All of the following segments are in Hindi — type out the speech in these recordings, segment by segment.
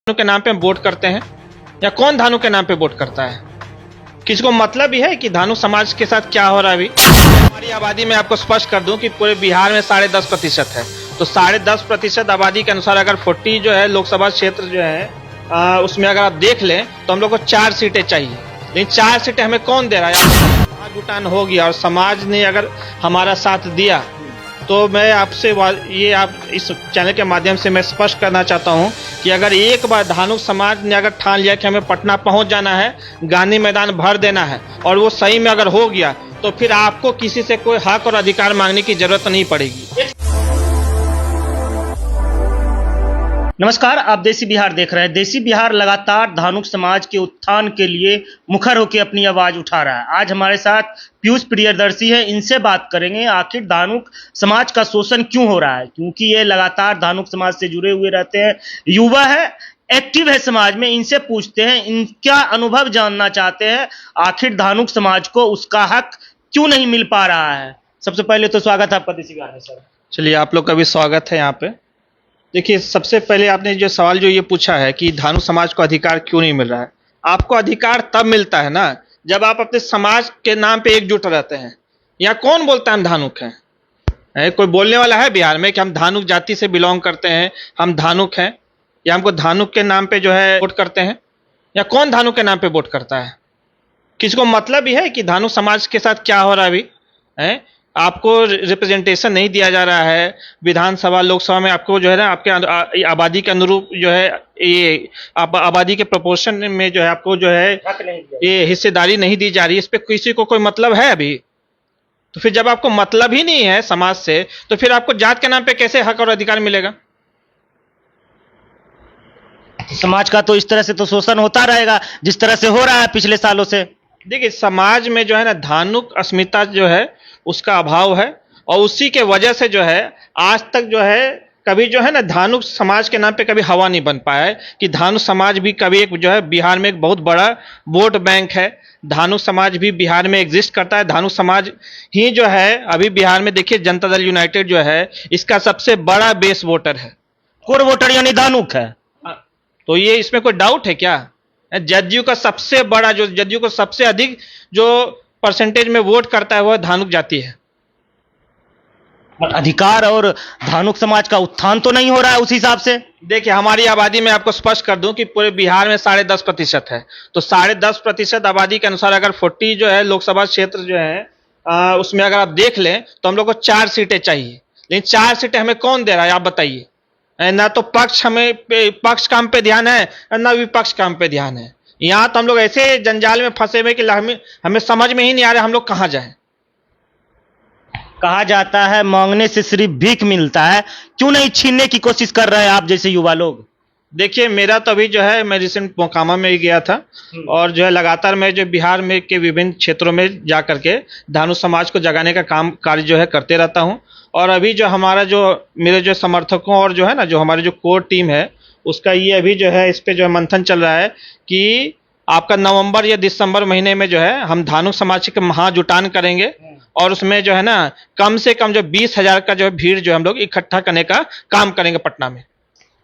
के नाम पे वोट करते हैं या कौन धानु के नाम पे वोट करता है? किसी को मतलब ही है कि धानु समाज के साथ क्या हो रहा है? अभी हमारी आबादी में आपको स्पष्ट कर दूं कि पूरे बिहार में 10.5% है। तो 10.5% आबादी के अनुसार अगर 40 जो है लोकसभा क्षेत्र जो है उसमें अगर आप देख लें तो हम लोग को 4 सीटें चाहिए, लेकिन 4 सीटें हमें कौन दे रहा है? जुटान हो गया और समाज ने अगर हमारा साथ दिया तो मैं आपसे ये आप इस चैनल के माध्यम से मैं स्पष्ट करना चाहता हूं कि अगर एक बार धानुक समाज ने अगर ठान लिया कि हमें पटना पहुंच जाना है, गांधी मैदान भर देना है और वो सही में अगर हो गया तो फिर आपको किसी से कोई हक और अधिकार मांगने की जरूरत नहीं पड़ेगी। नमस्कार, आप देसी बिहार देख रहे हैं। देसी बिहार लगातार धानुक समाज के उत्थान के लिए मुखर होकर अपनी आवाज उठा रहा है। आज हमारे साथ पीयूष प्रियदर्शी है, इनसे बात करेंगे आखिर धानुक समाज का शोषण क्यों हो रहा है, क्योंकि ये लगातार धानुक समाज से जुड़े हुए रहते हैं, युवा है, एक्टिव है समाज में। इनसे पूछते हैं, इनका अनुभव जानना चाहते हैं, आखिर धानुक समाज को उसका हक क्यों नहीं मिल पा रहा है। सबसे पहले तो स्वागत है आपका देसी बिहार में सर। चलिए, आप लोग का भी स्वागत है यहाँ पे। देखिए, सबसे पहले आपने जो सवाल जो ये पूछा है कि धानु समाज को अधिकार क्यों नहीं मिल रहा है, आपको अधिकार तब मिलता है ना जब आप अपने समाज के नाम पे एकजुट रहते हैं। यहाँ कौन बोलता है हम धानुक हैं? कोई बोलने वाला है बिहार में कि हम धानुक जाति से बिलोंग करते हैं, हम धानुक हैं, या हमको धानुक के नाम पे जो है वोट करते हैं? या कौन धानुक के नाम पे वोट करता है? किसी को मतलब ही है कि धानुक समाज के साथ क्या हो रहा है? अभी आपको रिप्रेजेंटेशन नहीं दिया जा रहा है विधानसभा लोकसभा में, आपको जो है ना आपके आबादी के अनुरूप जो है ये आबादी के प्रोपोर्शन में जो है आपको जो है ये हिस्सेदारी नहीं दी जा रही है। इस पे किसी को कोई मतलब है अभी? तो फिर जब आपको मतलब ही नहीं है समाज से तो फिर आपको जात के नाम पे कैसे हक और अधिकार मिलेगा? समाज का तो इस तरह से तो शोषण होता रहेगा जिस तरह से हो रहा है पिछले सालों से। देखिए, समाज में जो है ना धानुक अस्मिता जो है उसका अभाव है और उसी के वजह से जो है आज तक जो है कभी जो है ना धानुक समाज के नाम पे कभी हवा नहीं बन पाया है कि धानुक समाज भी कभी एक जो है बिहार में एक बहुत बड़ा वोट बैंक है। धानुक समाज भी बिहार में एग्जिस्ट करता है। धानुक समाज ही जो है अभी बिहार में देखिए जनता दल यूनाइटेड जो है इसका सबसे बड़ा बेस वोटर है, कोर वोटर यानी धानुक है। तो ये इसमें कोई डाउट है क्या? जदयू का सबसे बड़ा जो जदयू को सबसे अधिक जो परसेंटेज में वोट करता है वह धानुक जाति है। अधिकार और धानुक समाज का उत्थान तो नहीं हो रहा है उस हिसाब से। देखिए, हमारी आबादी में आपको स्पष्ट कर दूं कि पूरे बिहार में 10.5% है। तो 10.5% आबादी के अनुसार अगर 40 जो है लोकसभा क्षेत्र जो है उसमें अगर आप देख लें तो हम लोग को 4 सीटें चाहिए, लेकिन 4 सीटें हमें कौन दे रहा है आप बताइए? ना तो पक्ष काम पे ध्यान है ना विपक्ष काम पे ध्यान है। यहाँ तो हम लोग ऐसे जंजाल में फंसे हुए कि हमें समझ में ही नहीं आ रहा हम लोग कहाँ जाएं। कहा जाता है मांगने से सिर्फ भीख मिलता है, क्यों नहीं छीनने की कोशिश कर रहे हैं आप जैसे युवा लोग? देखिए, मेरा तो अभी जो है मैं रिसेंट मोकामा में ही गया था और जो है लगातार मैं जो बिहार में के विभिन्न क्षेत्रों में जा करके धानु समाज को जगाने का कार्य जो है करते रहता हूँ। और अभी जो हमारा जो मेरे जो समर्थकों और जो है ना जो हमारी जो कोर टीम है उसका ये अभी जो है इस पे जो है मंथन चल रहा है कि आपका नवंबर या दिसंबर महीने में जो है हम धानुक समाज के महाजुटान करेंगे और उसमें जो है ना कम से कम जो 20,000 का जो है भीड़ जो हम लोग इकट्ठा करने का काम करेंगे पटना में।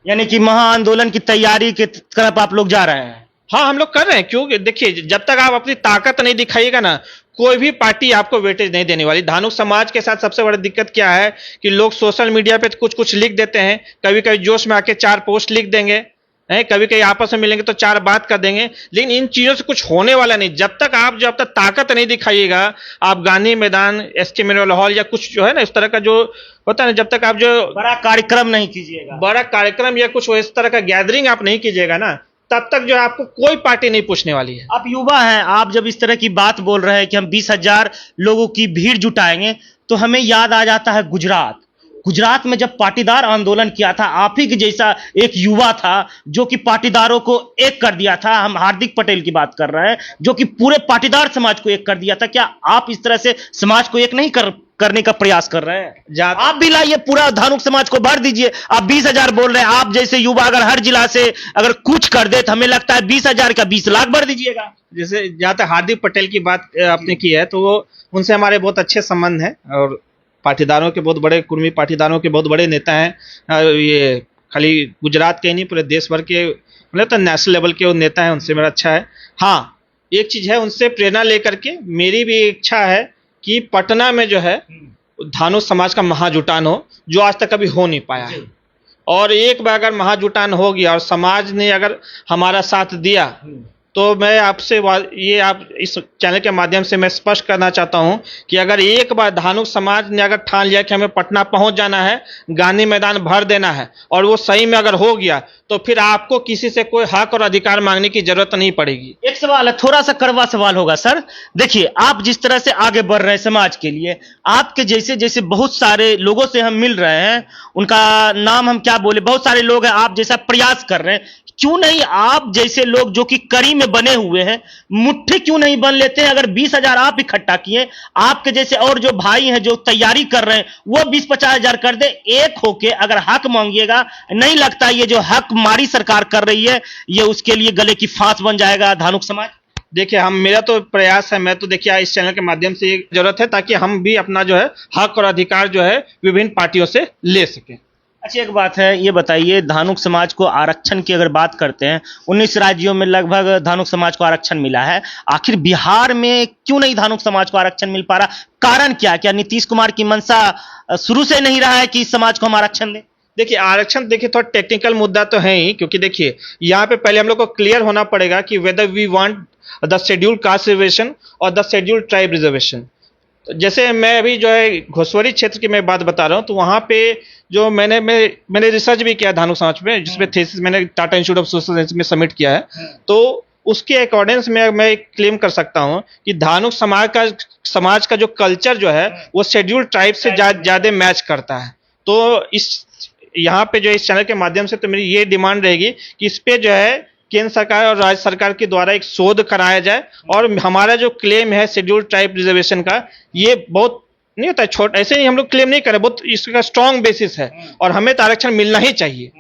यानी कि महा आंदोलन की तैयारी की तरफ आप लोग जा रहे हैं? हाँ, हम लोग कर रहे हैं। क्योंकि देखिए, जब तक आप अपनी ताकत नहीं दिखाइएगा ना कोई भी पार्टी आपको वेटेज नहीं देने वाली। धानुक समाज के साथ सबसे बड़ी दिक्कत क्या है कि लोग सोशल मीडिया पे कुछ कुछ लिख देते हैं, कभी कभी जोश में आके 4 पोस्ट लिख देंगे, कभी कभी आपस में मिलेंगे तो 4 बात कर देंगे, लेकिन इन चीजों से कुछ होने वाला नहीं। जब तक ताकत नहीं दिखाइएगा, आप गांधी मैदान, एसके मेमोरियल हॉल या कुछ जो है ना इस तरह का जो होता है ना, जब तक आप जो बड़ा कार्यक्रम नहीं कीजिएगा, बड़ा कार्यक्रम या कुछ इस तरह का गैदरिंग आप नहीं कीजिएगा ना, तब तक जो है आपको कोई पार्टी नहीं पूछने वाली है। आप युवा हैं, आप जब इस तरह की बात बोल रहे हैं कि हम 20,000 लोगों की भीड़ जुटाएंगे तो हमें याद आ जाता है गुजरात में जब पाटीदार आंदोलन किया था, आप ही के जैसा एक युवा था जो कि पाटीदारों को एक कर दिया था। हम हार्दिक पटेल की बात कर रहे हैं जो कि पूरे पाटीदार समाज को एक कर दिया था। क्या आप इस तरह से समाज को एक नहीं करने का प्रयास कर रहे हैं? आप भी लाइए, पूरा धानुक समाज को भर दीजिए। आप 20,000 बोल रहे हैं, आप जैसे युवा अगर हर जिला से अगर कुछ कर दे तो हमें लगता है 20,000 का 20 लाख भर दीजिएगा। जैसे जहां तक हार्दिक पटेल की बात आपने की है तो उनसे हमारे बहुत अच्छे संबंध हैं और पाटीदारों के बहुत बड़े कुर्मी पाटीदारों के बहुत बड़े नेता हैं। ये खाली गुजरात के नहीं पूरे देश भर के मतलब तो नेशनल लेवल के वो नेता हैं, उनसे मेरा अच्छा है। हाँ, एक चीज़ है, उनसे प्रेरणा लेकर के मेरी भी इच्छा है कि पटना में जो है धानु समाज का महाजुटान हो, जो आज तक कभी हो नहीं पाया है। और एक बार अगर महाजुटान हो गया और समाज ने अगर हमारा साथ दिया, तो मैं आपसे ये आप इस चैनल के माध्यम से मैं स्पष्ट करना चाहता हूं कि अगर एक बार धानुक समाज ने अगर ठान लिया कि हमें पटना पहुंच जाना है, गांधी मैदान भर देना है, और वो सही में अगर हो गया, तो फिर आपको किसी से कोई हक और अधिकार मांगने की जरूरत नहीं पड़ेगी। एक सवाल है, थोड़ा सा कड़वा सवाल होगा सर। देखिए, आप जिस तरह से आगे बढ़ रहे हैं समाज के लिए, आपके जैसे जैसे बहुत सारे लोगों से हम मिल रहे हैं, उनका नाम हम क्या बोले, बहुत सारे लोग हैं आप जैसा प्रयास कर रहे हैं। क्यों नहीं आप जैसे लोग जो कि कड़ी में बने हुए हैं, मुट्ठी क्यों नहीं बन लेते हैं? अगर 20,000 आप इकट्ठा किए, आपके जैसे और जो भाई हैं जो तैयारी कर रहे हैं, वो 20-50,000 कर दे, एक होके अगर हक मांगिएगा, नहीं लगता ये जो हक मारी सरकार कर रही है, ये उसके लिए गले की फांस बन जाएगा धानुक समाज? देखिए, हम मेरा तो प्रयास है, मैं तो देखिए इस चैनल के माध्यम से ये जरूरत है ताकि हम भी अपना जो है हक और अधिकार जो है विभिन्न पार्टियों से ले सकें। अच्छा, एक बात है, ये बताइए, धानुक समाज को आरक्षण की अगर बात करते हैं, 19 राज्यों में लगभग धानुक समाज को आरक्षण मिला है। आखिर बिहार में क्यों नहीं धानुक समाज को आरक्षण मिल पा रहा? कारण क्या नीतीश कुमार की मंशा शुरू से नहीं रहा है कि इस समाज को हम आरक्षण दें? देखिए, आरक्षण देखिए थोड़ा टेक्निकल मुद्दा तो है ही, क्योंकि देखिए यहाँ पे पहले हम लोग को क्लियर होना पड़ेगा कि whether we want the scheduled caste reservation और द शेड्यूल्ड ट्राइब रिजर्वेशन। जैसे मैं अभी जो है घोसवरी क्षेत्र की मैं बात बता रहा हूँ, तो वहाँ पे जो मैंने रिसर्च भी किया धानुक समाज में, जिसमें थीसिस मैंने Tata institute of social science में सबमिट किया है। तो उसके अकॉर्डिंग्स में मैं क्लेम कर सकता हूँ कि धानुक समाज का जो कल्चर जो है वो शेड्यूल्ड ट्राइब से ज़्यादा मैच करता है। तो इस यहाँ पे जो इस चैनल के माध्यम से तो मेरी ये डिमांड रहेगी कि इस पे जो है केंद्र सरकार और राज्य सरकार के द्वारा एक शोध कराया जाए, और हमारा जो क्लेम है शेड्यूल्ड ट्राइब रिजर्वेशन का, ये बहुत नहीं होता है छोटा, ऐसे ही हम लोग क्लेम नहीं करें, बहुत इसका स्ट्रॉन्ग बेसिस है और हमें तो आरक्षण मिलना ही चाहिए।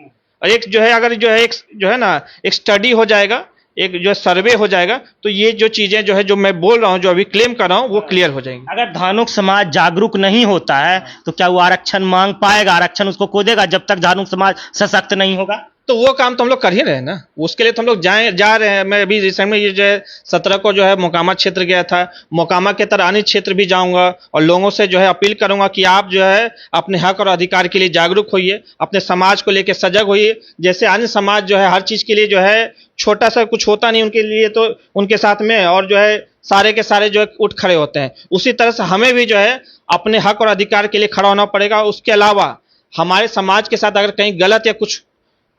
और एक जो है अगर जो है एक जो है ना एक स्टडी हो जाएगा, एक जो सर्वे हो जाएगा, तो ये जो चीजें जो है जो मैं बोल रहा हूँ, जो अभी क्लेम कर रहा हूँ, वो क्लियर हो जाएंगी। अगर धानुक समाज जागरूक नहीं होता है तो क्या वो आरक्षण मांग पाएगा? आरक्षण उसको को देगा जब तक धानुक समाज सशक्त नहीं होगा? तो वो काम तो हम लोग कर ही रहे हैं ना, उसके लिए तो हम लोग जा रहे हैं। मैं अभी रिसेंट में ये जो है 17 को जो है मोकामा क्षेत्र गया था, मोकामा के तरह अन्य क्षेत्र भी जाऊंगा और लोगों से जो है अपील करूंगा कि आप जो है अपने हक और अधिकार के लिए जागरूक होइए, अपने समाज को लेकर सजग होइए। जैसे अन्य समाज जो है हर चीज के लिए जो है छोटा सा कुछ होता नहीं उनके लिए, तो उनके साथ में और जो है सारे के सारे जो है उठ खड़े होते हैं, उसी तरह से हमें भी जो है अपने हक और अधिकार के लिए खड़ा होना पड़ेगा। उसके अलावा हमारे समाज के साथ अगर कहीं गलत या कुछ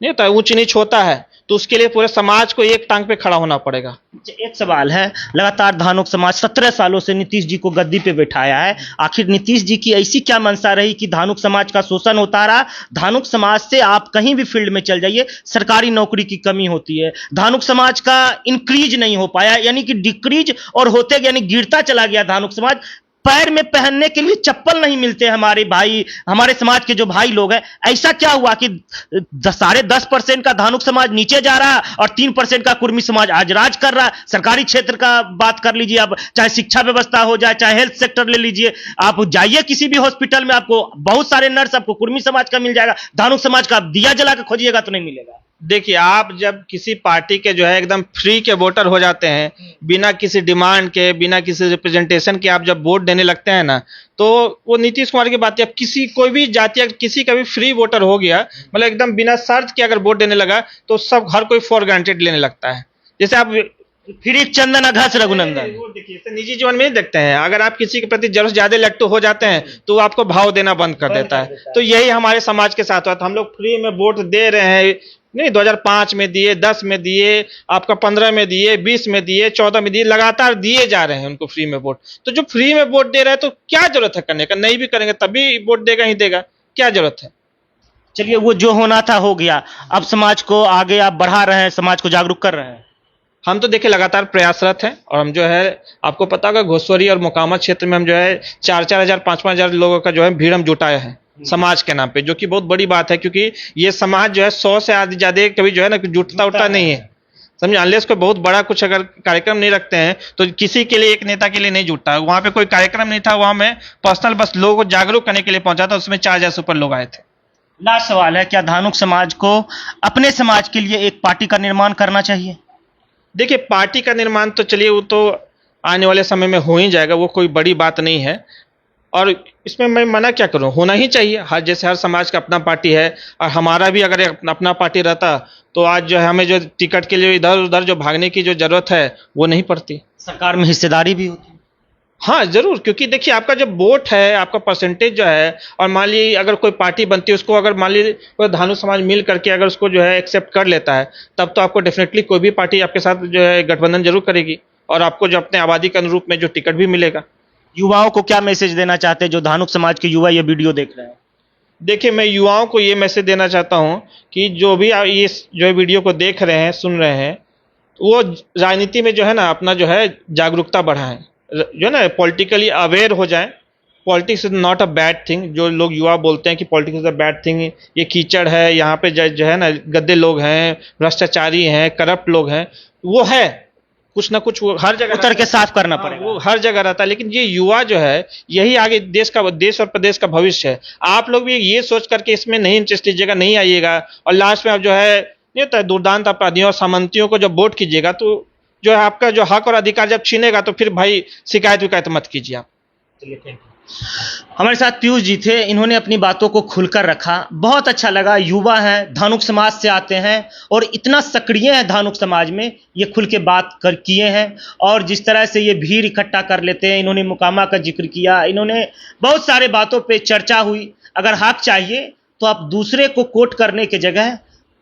नहीं होता है, ऊंच नीच होता है, तो उसके लिए पूरे समाज को एक टांग पे खड़ा होना पड़ेगा। एक सवाल है, लगातार धानुक समाज 17 सालों से नीतीश जी को गद्दी पे बैठाया है। आखिर नीतीश जी की ऐसी क्या मंशा रही कि धानुक समाज का शोषण होता रहा? धानुक समाज से आप कहीं भी फील्ड में चल जाइए, सरकारी नौकरी की कमी होती है। धानुक समाज का इंक्रीज नहीं हो पाया, यानी कि डिक्रीज और होते यानी गिरता चला गया धानुक समाज। पैर में पहनने के लिए चप्पल नहीं मिलते हमारे भाई, हमारे समाज के जो भाई लोग हैं। ऐसा क्या हुआ कि 10.5% का धानुक समाज नीचे जा रहा है और 3% का कुर्मी समाज आज राज कर रहा है? सरकारी क्षेत्र का बात कर लीजिए, आप चाहे शिक्षा व्यवस्था हो जाए, चाहे हेल्थ सेक्टर ले लीजिए, आप जाइए किसी भी हॉस्पिटल में, आपको बहुत सारे नर्स आपको कुर्मी समाज का मिल जाएगा। धानुक समाज का आप दिया जला के खोजिएगा तो नहीं मिलेगा। देखिए, आप जब किसी पार्टी के जो है एकदम फ्री के वोटर हो जाते हैं, बिना किसी डिमांड के, बिना किसी रिप्रेजेंटेशन के आप जब वोट देने लगते हैं ना, तो वो नीतीश कुमार की बात है। अब किसी कोई भी जाति या किसी का भी फ्री वोटर हो गया, मतलब एकदम बिना शर्त के अगर वोट देने लगा, तो सब हर कोई फॉर ग्रांटेड लेने लगता है। जैसे आप फिर चंदन घास रघुनंदन, देखिए निजी जीवन में नहीं देखते हैं, अगर आप किसी के प्रति जरूरत ज्यादा इलेक्टिव हो जाते हैं तो आपको भाव देना बंद कर देता है। तो यही हमारे समाज के साथ हुआ था। हम लोग फ्री में वोट दे रहे हैं, नहीं 2005 में दिए, 10 में दिए, आपका 15 में दिए, 20 में दिए, 14 में दिए, लगातार दिए जा रहे हैं उनको फ्री में वोट। तो जो फ्री में वोट दे रहे हैं तो क्या जरूरत है करने का? नहीं भी करेंगे तभी वोट देगा ही देगा, क्या जरूरत है? चलिए, वो जो होना था हो गया। अब समाज को आगे आप बढ़ा रहे हैं, समाज को जागरूक कर रहे हैं। हम तो देखिए लगातार प्रयासरत हैं, और हम जो है आपको पता होगा घोसवरी और मोकामा क्षेत्र में हम जो है 4-4 हजार 5-5 हजार लोगों का जो है भीड़ हम जुटाए हैं समाज के नाम पे, जो कि बहुत बड़ी बात है, क्योंकि ये समाज जो है 100 से आदि ज्यादा कभी जो है ना जुटता उठता नहीं है, समझे। अनलेस कोई बहुत बड़ा कुछ अगर कार्यक्रम नहीं रखते हैं तो किसी के लिए, एक नेता के लिए नहीं जुटता। वहां पे कोई कार्यक्रम नहीं था, वहां मैं पर्सनल बस लोगों को जागरूक करने के लिए पहुंचा था, उसमें 4 हजार से ऊपर लोग आए थे। लास्ट सवाल है, क्या धानुक समाज को अपने समाज के लिए एक पार्टी का निर्माण करना चाहिए? देखिए, पार्टी का निर्माण तो चलिए वो तो आने वाले समय में हो ही जाएगा, वो कोई बड़ी बात नहीं है। और इसमें मैं मना क्या करूं, होना ही चाहिए। हर जैसे हर समाज का अपना पार्टी है, और हमारा भी अगर एक अपना पार्टी रहता तो आज जो है हमें जो टिकट के लिए इधर उधर जो भागने की जो जरूरत है वो नहीं पड़ती। सरकार में हिस्सेदारी भी होती है। हाँ जरूर, क्योंकि देखिए आपका जो वोट है, आपका परसेंटेज जो है, और मान लीजिए अगर कोई पार्टी बनती है, उसको अगर मान लीजिए कोई धानु समाज मिल करके अगर उसको जो है एक्सेप्ट कर लेता है, तब तो आपको डेफिनेटली कोई भी पार्टी आपके साथ जो है गठबंधन जरूर करेगी, और आपको जो अपने आबादी के अनुरूप में जो टिकट भी मिलेगा। युवाओं को क्या मैसेज देना चाहते हैं जो धानुक समाज के युवा ये वीडियो देख रहे हैं? देखिए, मैं युवाओं को ये मैसेज देना चाहता हूँ कि जो भी ये जो वीडियो को देख रहे हैं, सुन रहे हैं, वो राजनीति में जो है ना अपना जो है जागरूकता बढ़ाएं, जो है ना पॉलिटिकली अवेयर हो जाएं। Politics is not a bad thing. जो लोग युवा बोलते हैं कि politics is a bad thing, ये कीचड़ है, यहाँ पे जो है ना गद्दे लोग हैं, भ्रष्टाचारी हैं, करप्ट लोग हैं, वो है, कुछ ना कुछ वो हर जगह उतर के साफ करना हाँ, पड़ेगा। वो हर जगह रहता है। लेकिन ये युवा जो है, यही आगे देश और प्रदेश का भविष्य है। आप लोग भी ये सोच करके इसमें नहीं इंटरेस्ट लीजिएगा, नहीं आइएगा, और लास्ट में आप जो है नहीं होता है दुर्दांत अपराधियों और सामंतियों को जब वोट कीजिएगा, तो जो है आपका जो हक और अधिकार जब छीनेगा, तो फिर भाई शिकायत विकायत मत कीजिए आप। चलिए, थैंक यू। हमारे साथ पीयूष जी थे, इन्होंने अपनी बातों को खुलकर रखा, बहुत अच्छा लगा। युवा हैं, धानुक समाज से आते हैं और इतना सक्रिय है धानुक समाज में, ये खुल के बात कर किए हैं। और जिस तरह से ये भीड़ इकट्ठा कर लेते हैं, इन्होंने मुकामा का जिक्र किया, इन्होंने बहुत सारे बातों पे चर्चा हुई। अगर हक चाहिए तो आप दूसरे को कोट करने के जगह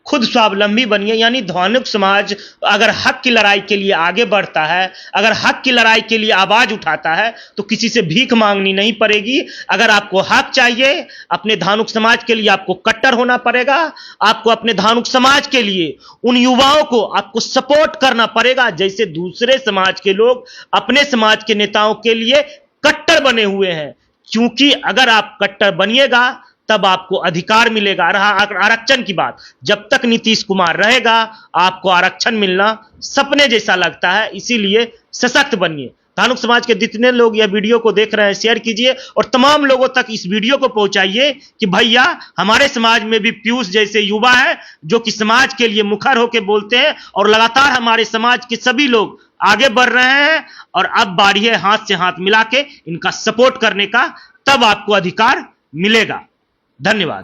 खुद स्वावलंबी बनिए। यानी धानुक समाज अगर हक की लड़ाई के लिए आगे बढ़ता है, अगर हक की लड़ाई के लिए आवाज उठाता है, तो किसी से भीख मांगनी नहीं पड़ेगी। अगर आपको हक चाहिए, अपने धानुक समाज के लिए आपको कट्टर होना पड़ेगा। आपको अपने धानुक समाज के लिए उन युवाओं को आपको सपोर्ट करना पड़ेगा, जैसे दूसरे समाज के लोग अपने समाज के नेताओं के लिए कट्टर बने हुए हैं। क्योंकि अगर आप कट्टर बनिएगा तब आपको अधिकार मिलेगा। रहा आरक्षण की बात, जब तक नीतीश कुमार रहेगा आपको आरक्षण मिलना सपने जैसा लगता है। इसीलिए सशक्त बनिए। धानुक समाज के जितने लोग यह वीडियो को देख रहे हैं, शेयर कीजिए और तमाम लोगों तक इस वीडियो को पहुंचाइए कि भैया हमारे समाज में भी पीयूष जैसे युवा हैं जो कि समाज के लिए मुखर होकर बोलते हैं, और लगातार हमारे समाज के सभी लोग आगे बढ़ रहे हैं। और अब बारी है हाथ से हाथ मिला के इनका सपोर्ट करने का, तब आपको अधिकार मिलेगा। धन्यवाद।